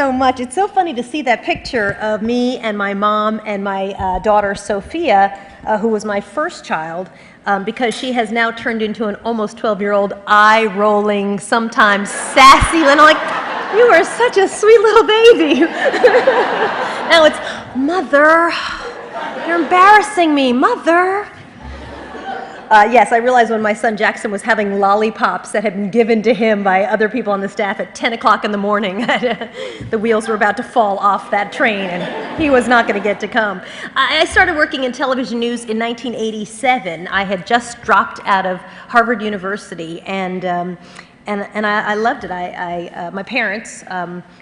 so much. It's so funny to see that picture of me and my mom and my daughter Sophia, who was my first child, because she has now turned into an almost 12-year-old eye-rolling, sometimes sassy, and I'm like, you are such a sweet little baby. Now it's, Mother, you're embarrassing me, Mother. Yes, I realized when my son Jackson was having lollipops that had been given to him by other people on the staff at 10 o'clock in the morning, the wheels were about to fall off that train and he was not going to get to come. I started working in television news in 1987. I had just dropped out of Harvard University, and I loved it. My parents,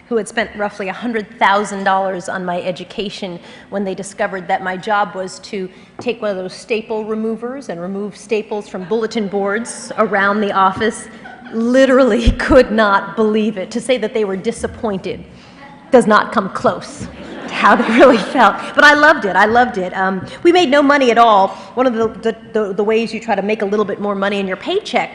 who had spent roughly $100,000 on my education when they discovered that my job was to take one of those staple removers and remove staples from bulletin boards around the office, literally could not believe it. To say that they were disappointed does not come close to how they really felt. But I loved it. I loved it. We made no money at all. One of the ways you try to make a little bit more money in your paycheck,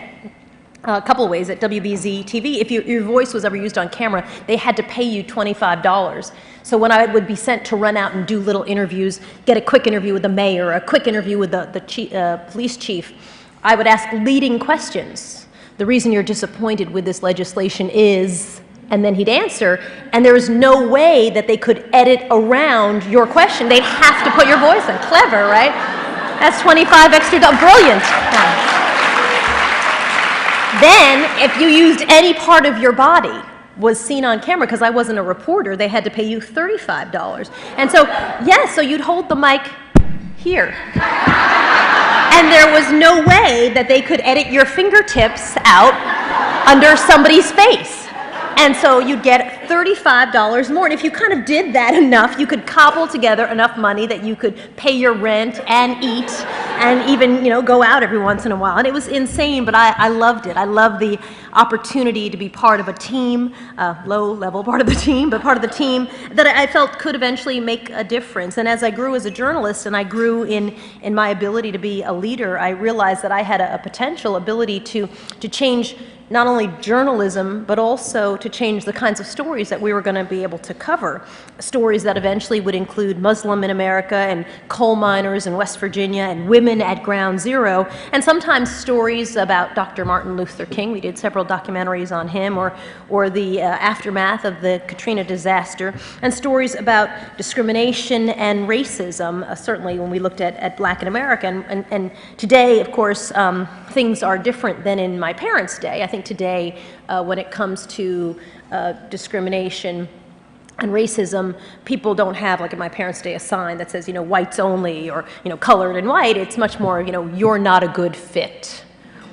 a couple of ways at WBZ TV, if your voice was ever used on camera, they had to pay you $25. So when I would be sent to run out and do little interviews, get a quick interview with the mayor, a quick interview with the police chief, I would ask leading questions. The reason you're disappointed with this legislation is, and then he'd answer, and there was no way that they could edit around your question. They'd have to put your voice in. Clever, right? That's 25 extra dollars. Brilliant. Then, if you used any part of your body was seen on camera, because I wasn't a reporter, they had to pay you $35. And so, yes, so you'd hold the mic here. And there was no way that they could edit your fingertips out under somebody's face. And so you'd get $35 more. And if you kind of did that enough, you could cobble together enough money that you could pay your rent and eat and even, go out every once in a while. And it was insane, but I loved it. I loved the opportunity to be part of a team, low-level part of the team, but part of the team that I felt could eventually make a difference. And as I grew as a journalist and I grew in my ability to be a leader, I realized that I had a potential ability to change not only journalism, but also to change the kinds of stories that we were going to be able to cover. Stories that eventually would include Muslim in America and coal miners in West Virginia and women at ground zero, and sometimes stories about Dr. Martin Luther King. We did several documentaries on him, or the aftermath of the Katrina disaster, and stories about discrimination and racism, certainly when we looked at Black in America. And today, of course, things are different than in my parents' day. I think today, when it comes to discrimination and racism, people don't have, like in my parents' day, a sign that says, whites only, or, colored and white. It's much more, you're not a good fit.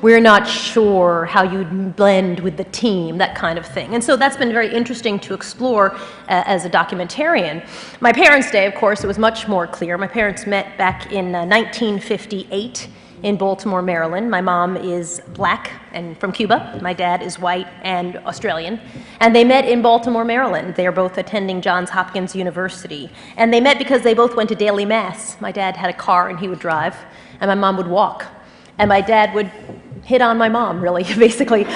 We're not sure how you'd blend with the team, that kind of thing. And so that's been very interesting to explore as a documentarian. My parents' day, of course, it was much more clear. My parents met back in 1958 in Baltimore, Maryland. My mom is Black and from Cuba. My dad is white and Australian. And they met in Baltimore, Maryland. They are both attending Johns Hopkins University. And they met because they both went to daily mass. My dad had a car and he would drive, and my mom would walk. And my dad would hit on my mom, really, basically. He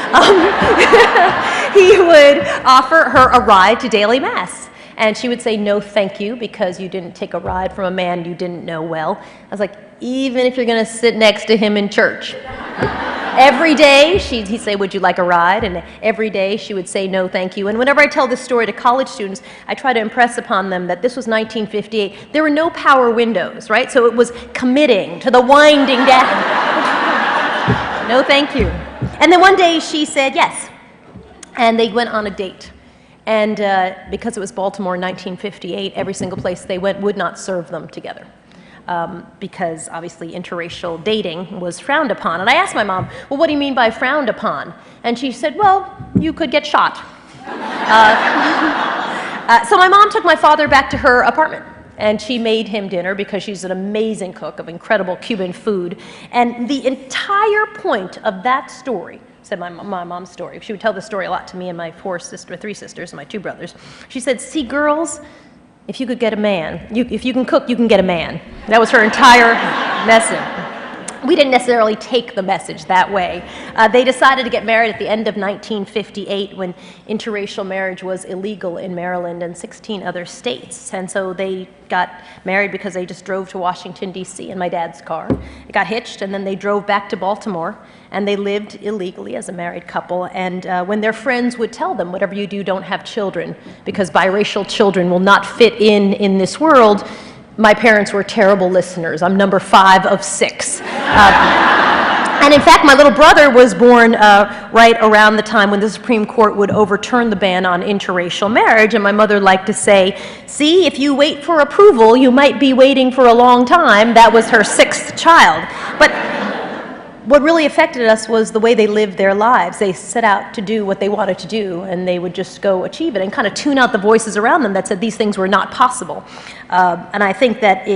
would offer her a ride to daily mass. And she would say, no, thank you, because you didn't take a ride from a man you didn't know well. I was like, even if you're going to sit next to him in church. Every day, he'd say, would you like a ride? And every day, she would say, no, thank you. And whenever I tell this story to college students, I try to impress upon them that this was 1958. There were no power windows, right? So it was committing to the winding down. No, thank you. And then one day, she said yes. And they went on a date. And because it was Baltimore in 1958, every single place they went would not serve them together. Because obviously interracial dating was frowned upon. And I asked my mom, well, what do you mean by frowned upon? And she said, well, you could get shot. So my mom took my father back to her apartment. And she made him dinner because she's an amazing cook of incredible Cuban food. And the entire point of that story, said my mom's story, she would tell this story a lot to me and my three sisters and my two brothers. She said, see, girls, if you could get a man, if you can cook, you can get a man. That was her entire message. we didn't necessarily take the message that way. They decided to get married at the end of 1958 when interracial marriage was illegal in Maryland and 16 other states. And so they got married because they just drove to Washington, D.C. in my dad's car. It got hitched, and then they drove back to Baltimore, and they lived illegally as a married couple. And when their friends would tell them, whatever you do, don't have children, because biracial children will not fit in this world, my parents were terrible listeners. I'm number 5 of 6. And in fact, my little brother was born right around the time when the Supreme Court would overturn the ban on interracial marriage, and my mother liked to say, see, if you wait for approval, you might be waiting for a long time. That was her 6th child. But what really affected us was the way they lived their lives. They set out to do what they wanted to do, and they would just go achieve it and kind of tune out the voices around them that said these things were not possible. And I think that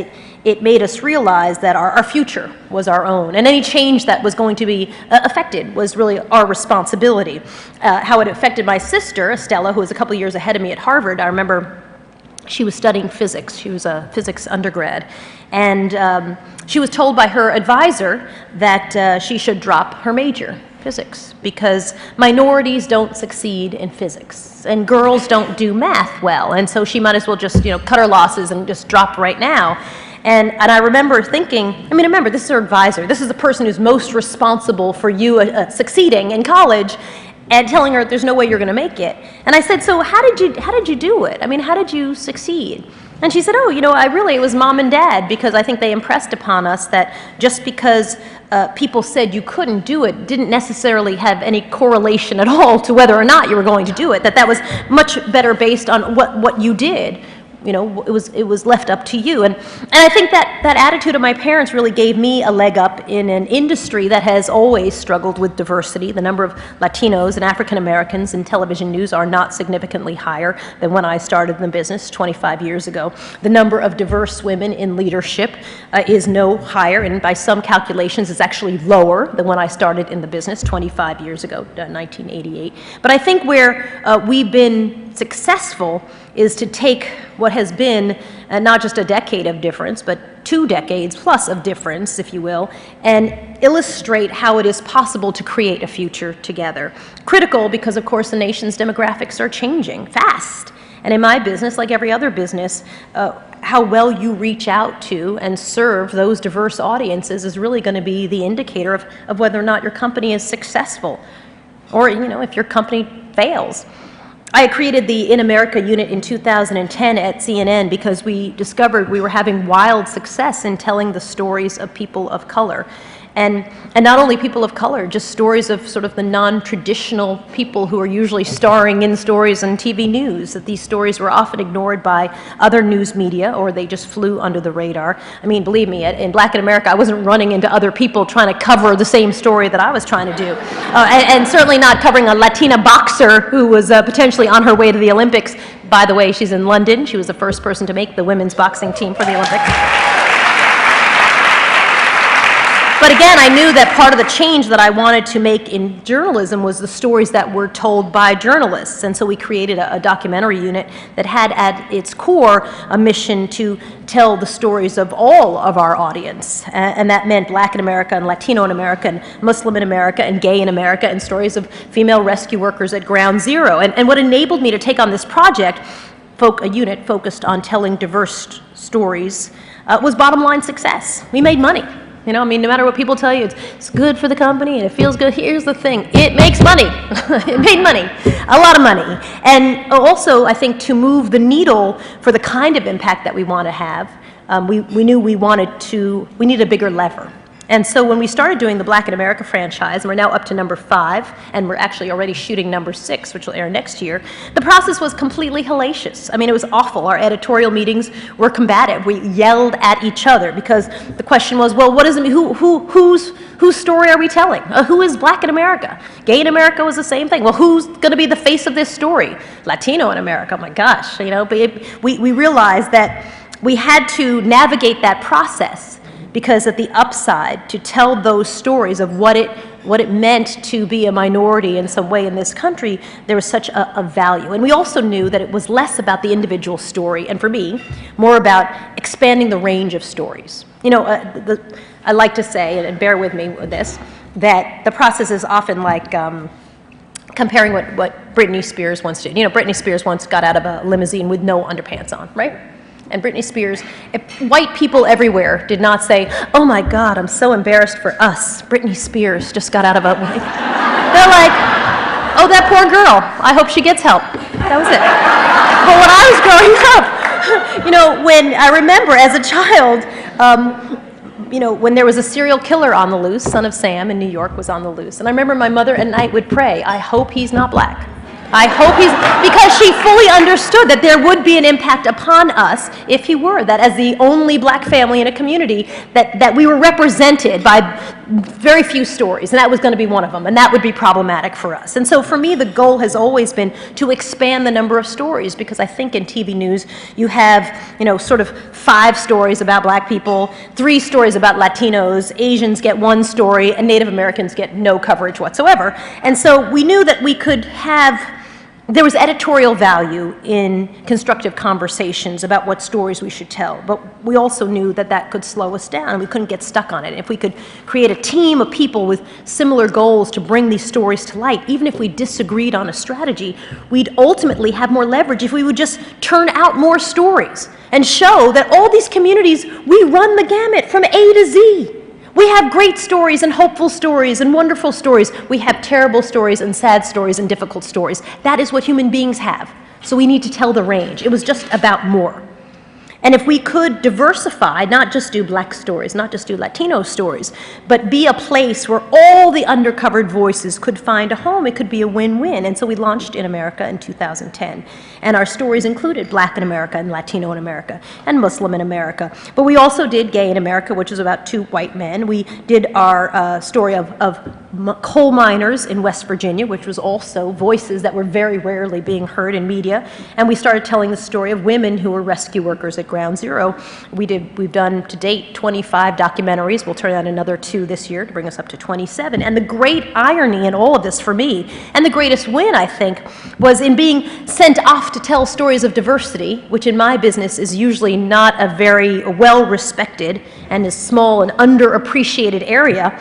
it made us realize that our future was our own, and any change that was going to be affected was really our responsibility. How it affected my sister, Estella, who was a couple years ahead of me at Harvard, I remember she was studying physics. She was a physics undergrad. And she was told by her advisor that she should drop her major, physics, because minorities don't succeed in physics, and girls don't do math well, and so she might as well just, cut her losses and just drop right now. And I remember thinking, remember, this is her advisor. This is the person who's most responsible for you succeeding in college, and telling her there's no way you're going to make it. And I said, so how did you do it? How did you succeed? And she said, it was mom and dad, because I think they impressed upon us that just because people said you couldn't do it didn't necessarily have any correlation at all to whether or not you were going to do it, that was much better based on what you did. It was left up to you. And I think that attitude of my parents really gave me a leg up in an industry that has always struggled with diversity. The number of Latinos and African Americans in television news are not significantly higher than when I started in the business 25 years ago. The number of diverse women in leadership is no higher, and by some calculations is actually lower than when I started in the business 25 years ago, 1988. But I think where we've been successful is to take what has been not just a decade of difference, but 2 decades plus of difference, if you will, and illustrate how it is possible to create a future together. Critical because, of course, the nation's demographics are changing fast. And in my business, like every other business, how well you reach out to and serve those diverse audiences is really going to be the indicator of whether or not your company is successful, or if your company fails. I created the In America unit in 2010 at CNN because we discovered we were having wild success in telling the stories of people of color. And not only people of color, just stories of sort of the non-traditional people who are usually starring in stories on TV news, that these stories were often ignored by other news media, or they just flew under the radar. Believe me, in Black in America, I wasn't running into other people trying to cover the same story that I was trying to do. And certainly not covering a Latina boxer who was potentially on her way to the Olympics. By the way, she's in London. She was the first person to make the women's boxing team for the Olympics. But again, I knew that part of the change that I wanted to make in journalism was the stories that were told by journalists. And so we created a documentary unit that had at its core a mission to tell the stories of all of our audience. And that meant Black in America and Latino in America and Muslim in America and gay in America, and stories of female rescue workers at Ground Zero. And what enabled me to take on this project, a unit focused on telling diverse stories, was bottom line success. We made money. No matter what people tell you, it's good for the company and it feels good. Here's the thing, it makes money. It made money, a lot of money. And also, I think, to move the needle for the kind of impact that we want to have, we knew we needed a bigger lever. And so when we started doing the Black in America franchise, and we're now up to number 5, and we're actually already shooting number 6, which will air next year, the process was completely hellacious. It was awful. Our editorial meetings were combative. We yelled at each other because the question was, well, what does it mean? Whose story are we telling? Who is Black in America? Gay in America was the same thing. Well, who's going to be the face of this story? Latino in America. Oh my gosh, we realized that we had to navigate that process, because at the upside, to tell those stories of what it meant to be a minority in some way in this country, there was such a value. And we also knew that it was less about the individual story, and for me, more about expanding the range of stories. I like to say, and bear with me with this, that the process is often like comparing what Britney Spears once did. You know, Britney Spears once got out of a limousine with no underpants on, right? And Britney Spears, white people everywhere did not say, oh my God, I'm so embarrassed for us. Britney Spears just got out of a... They're like, oh, that poor girl, I hope she gets help. That was it. But when I was growing up, you know, when I remember as a child, you know, when there was a serial killer on the loose, Son of Sam in New York was on the loose. And I remember my mother at night would pray, I hope he's not black. I hope he's, because she fully understood that there would be an impact upon us if he were, that as the only black family in a community, that we were represented by very few stories, and that was going to be one of them, and that would be problematic for us. And so for me, the goal has always been to expand the number of stories, because I think in TV news you have, you know, sort of 5 stories about black people, 3 stories about Latinos, Asians get 1 story, and Native Americans get no coverage whatsoever. And so we knew that we could have, there was editorial value in constructive conversations about what stories we should tell, but we also knew that that could slow us down and we couldn't get stuck on it. If we could create a team of people with similar goals to bring these stories to light, even if we disagreed on a strategy, we'd ultimately have more leverage if we would just turn out more stories and show that all these communities, we run the gamut from A to Z. We have great stories and hopeful stories and wonderful stories. We have terrible stories and sad stories and difficult stories. That is what human beings have. So we need to tell the range. It was just about more. And if we could diversify, not just do black stories, not just do Latino stories, but be a place where all the undercovered voices could find a home, it could be a win-win. And so we launched In America in 2010. And our stories included Black in America and Latino in America and Muslim in America. But we also did Gay in America, which is about 2 white men. We did our story of coal miners in West Virginia, which was also voices that were very rarely being heard in media. And we started telling the story of women who were rescue workers at Ground Zero. We've done to date 25 documentaries. We'll turn out another 2 this year to bring us up to 27. And the great irony in all of this for me, and the greatest win, I think, was in being sent off to tell stories of diversity, which in my business is usually not a very well-respected and a small and underappreciated area.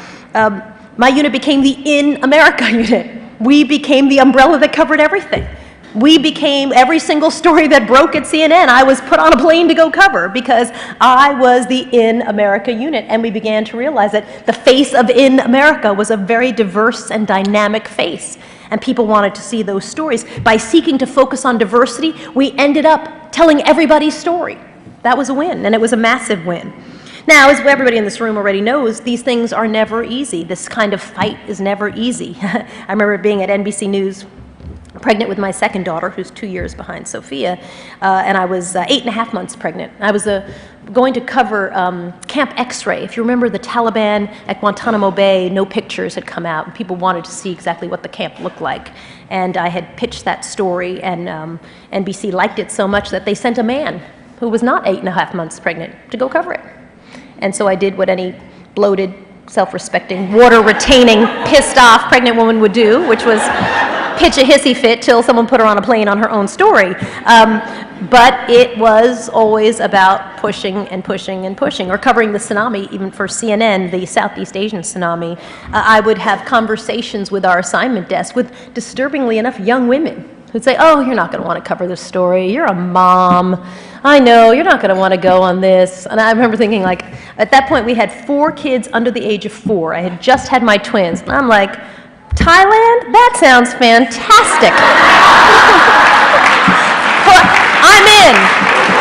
My unit became the In America unit. We became the umbrella that covered everything. We became every single story that broke at CNN. I was put on a plane to go cover because I was the In America unit, and we began to realize that the face of In America was a very diverse and dynamic face, and people wanted to see those stories. By seeking to focus on diversity, we ended up telling everybody's story. That was a win, and it was a massive win. Now, as everybody in this room already knows, these things are never easy. This kind of fight is never easy. I remember being at NBC News, pregnant with my second daughter, who's 2 years behind Sophia, and I was 8.5 months pregnant. I was going to cover Camp X-Ray. If you remember the Taliban at Guantanamo Bay, no pictures had come out, and people wanted to see exactly what the camp looked like. And I had pitched that story, and NBC liked it so much that they sent a man who was not 8.5 months pregnant to go cover it. And so I did what any bloated, self-respecting, water-retaining, pissed-off pregnant woman would do, which was pitch a hissy fit till someone put her on a plane on her own story. But it was always about pushing and pushing and pushing, or covering the tsunami, even for CNN, the Southeast Asian tsunami. I would have conversations with our assignment desk with, disturbingly enough, young women who'd say, oh, you're not going to want to cover this story. You're a mom. I know, you're not going to want to go on this. And I remember thinking, like, at that point we had 4 kids under the age of 4. I had just had my twins. And I'm like, Thailand? That sounds fantastic. I'm in.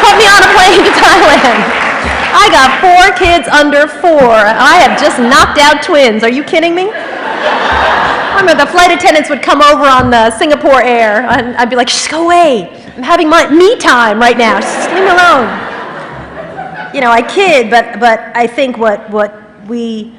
Put me on a plane to Thailand. I got 4 kids under 4. I have just knocked out twins. Are you kidding me? I remember the flight attendants would come over on the Singapore Air, and I'd be like, just go away. I'm having my me time right now. Just leave me alone. You know, I kid, but I think what we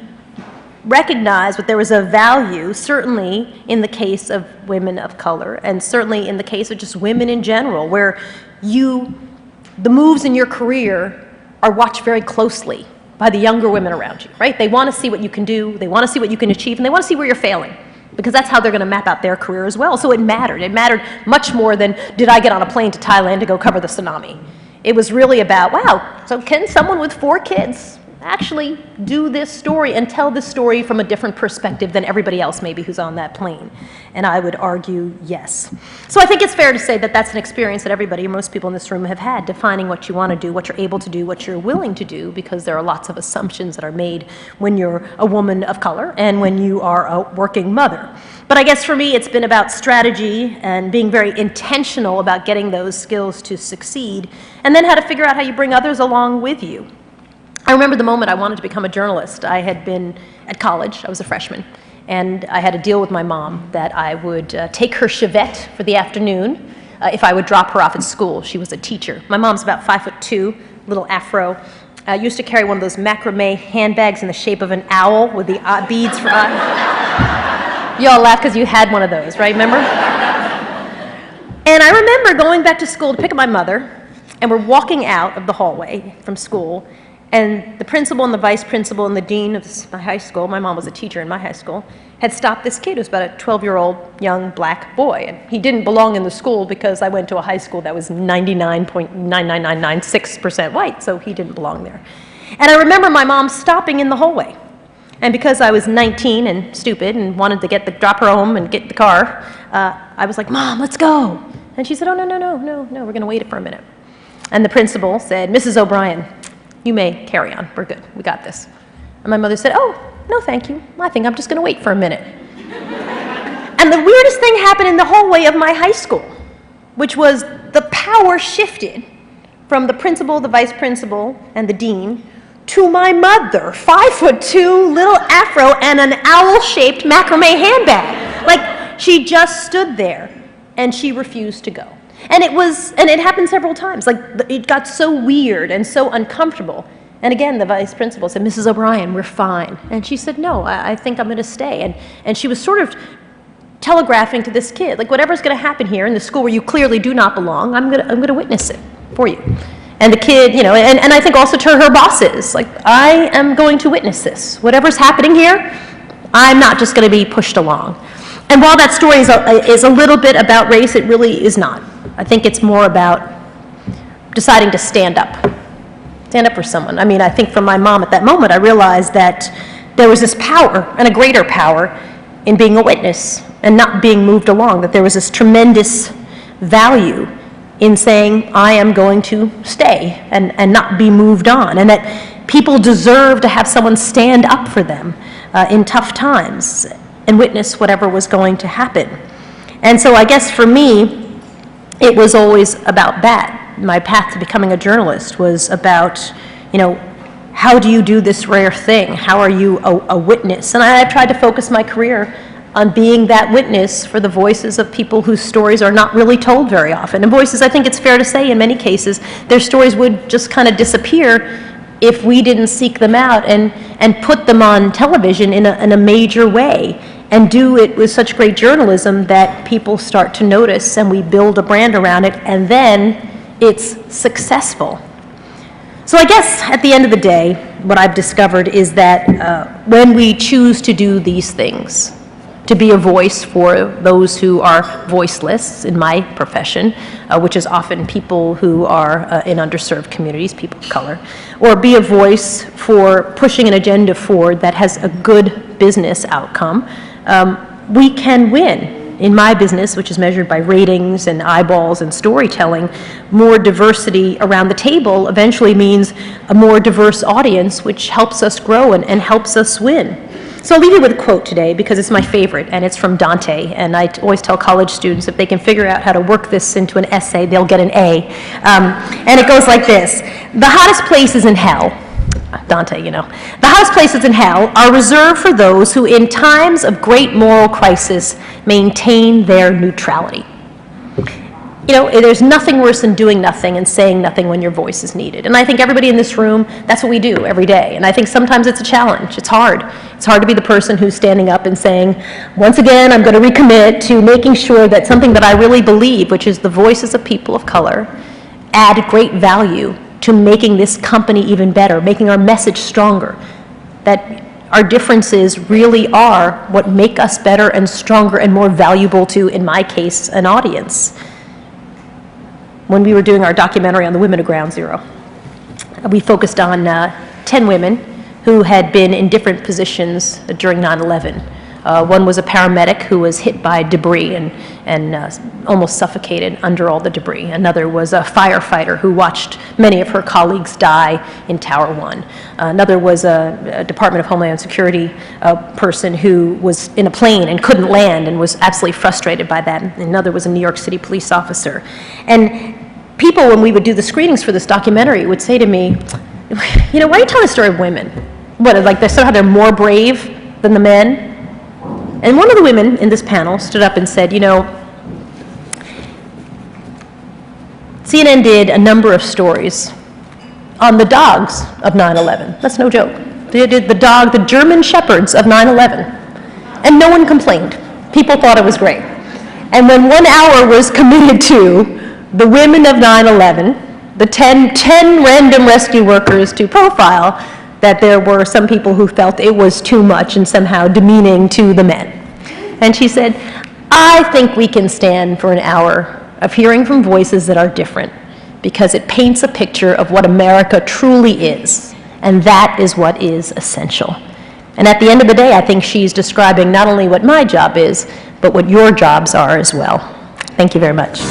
recognize, that there was a value, certainly in the case of women of color, and certainly in the case of just women in general, where the moves in your career are watched very closely by the younger women around you, right? They want to see what you can do, they want to see what you can achieve, and they want to see where you're failing, because that's how they're going to map out their career as well. So it mattered. It mattered much more than, did I get on a plane to Thailand to go cover the tsunami? It was really about, wow, so can someone with 4 kids actually do this story and tell this story from a different perspective than everybody else maybe who's on that plane? And I would argue yes. So I think it's fair to say that that's an experience that everybody, most people in this room have had, defining what you want to do, what you're able to do, what you're willing to do, because there are lots of assumptions that are made when you're a woman of color and when you are a working mother. But I guess for me, it's been about strategy and being very intentional about getting those skills to succeed, and then how to figure out how you bring others along with you. I remember the moment I wanted to become a journalist. I had been at college, I was a freshman, and I had a deal with my mom that I would take her Chevette for the afternoon if I would drop her off at school. She was a teacher. My mom's about 5'2", little afro. I used to carry one of those macrame handbags in the shape of an owl with the beads for eyes. You all laugh because you had one of those, right, remember? And I remember going back to school to pick up my mother, and we're walking out of the hallway from school, and the principal and the vice principal and the dean of my high school, my mom was a teacher in my high school, had stopped this kid who was about a 12-year-old young black boy. And he didn't belong in the school because I went to a high school that was 99.99996% white, so he didn't belong there. And I remember my mom stopping in the hallway. And because I was 19 and stupid and wanted to drop her home and get the car, I was like, "Mom, let's go." And she said, "Oh, no, we're going to wait for a minute." And the principal said, "Mrs. O'Brien, you may carry on. We're good. We got this." And my mother said, "Oh, no, thank you. I think I'm just going to wait for a minute." And the weirdest thing happened in the hallway of my high school, which was the power shifted from the principal, the vice principal, and the dean to my mother, 5'2", little afro, and an owl-shaped macrame handbag. Like, she just stood there, and she refused to go. And it happened several times. Like, it got so weird and so uncomfortable. And again, the vice principal said, "Mrs. O'Brien, we're fine." And she said, "No, I think I'm going to stay." And she was sort of telegraphing to this kid, like, whatever's going to happen here in the school where you clearly do not belong, I'm going to witness it for you. And the kid, and I think also to her bosses, like, I am going to witness this. Whatever's happening here, I'm not just going to be pushed along. And while that story is a little bit about race, it really is not. I think it's more about deciding to stand up for someone. I mean, I think for my mom at that moment, I realized that there was this power, and a greater power, in being a witness and not being moved along, that there was this tremendous value in saying, I am going to stay and not be moved on, and that people deserve to have someone stand up for them in tough times and witness whatever was going to happen. And so I guess for me, it was always about that. My path to becoming a journalist was about, how do you do this rare thing? How are you a witness? And I've tried to focus my career on being that witness for the voices of people whose stories are not really told very often. And voices, I think it's fair to say, in many cases, their stories would just kind of disappear if we didn't seek them out and put them on television in a major way, and do it with such great journalism that people start to notice, and we build a brand around it, and then it's successful. So I guess at the end of the day, what I've discovered is that when we choose to do these things, to be a voice for those who are voiceless in my profession, which is often people who are in underserved communities, people of color, or be a voice for pushing an agenda forward that has a good business outcome, we can win. In my business, which is measured by ratings and eyeballs and storytelling, more diversity around the table eventually means a more diverse audience, which helps us grow and helps us win. So I'll leave you with a quote today because it's my favorite, and it's from Dante. And I always tell college students if they can figure out how to work this into an essay, they'll get an A. And it goes like this: "The hottest places in hell," Dante, "the hottest places in hell are reserved for those who in times of great moral crisis maintain their neutrality." There's nothing worse than doing nothing and saying nothing when your voice is needed. And I think everybody in this room, that's what we do every day. And I think sometimes it's a challenge. It's hard. It's hard to be the person who's standing up and saying, once again, I'm going to recommit to making sure that something that I really believe, which is the voices of people of color, add great value to making this company even better, making our message stronger, that our differences really are what make us better and stronger and more valuable to, in my case, an audience. When we were doing our documentary on the women of Ground Zero, we focused on 10 women who had been in different positions during 9/11. One was a paramedic who was hit by debris and almost suffocated under all the debris. Another was a firefighter who watched many of her colleagues die in Tower 1. Another was a Department of Homeland Security person who was in a plane and couldn't land and was absolutely frustrated by that. Another was a New York City police officer. And people, when we would do the screenings for this documentary, would say to me, you know, why are you telling the story of women? What, like somehow they're more brave than the men? And one of the women in this panel stood up and said, you know, CNN did a number of stories on the dogs of 9/11. That's no joke. They did the German shepherds of 9/11. And no one complained. People thought it was great. And when 1 hour was committed to the women of 9/11, the 10 random rescue workers to profile, that there were some people who felt it was too much and somehow demeaning to the men. And she said, I think we can stand for an hour of hearing from voices that are different, because it paints a picture of what America truly is, and that is what is essential. And at the end of the day, I think she's describing not only what my job is, but what your jobs are as well. Thank you very much.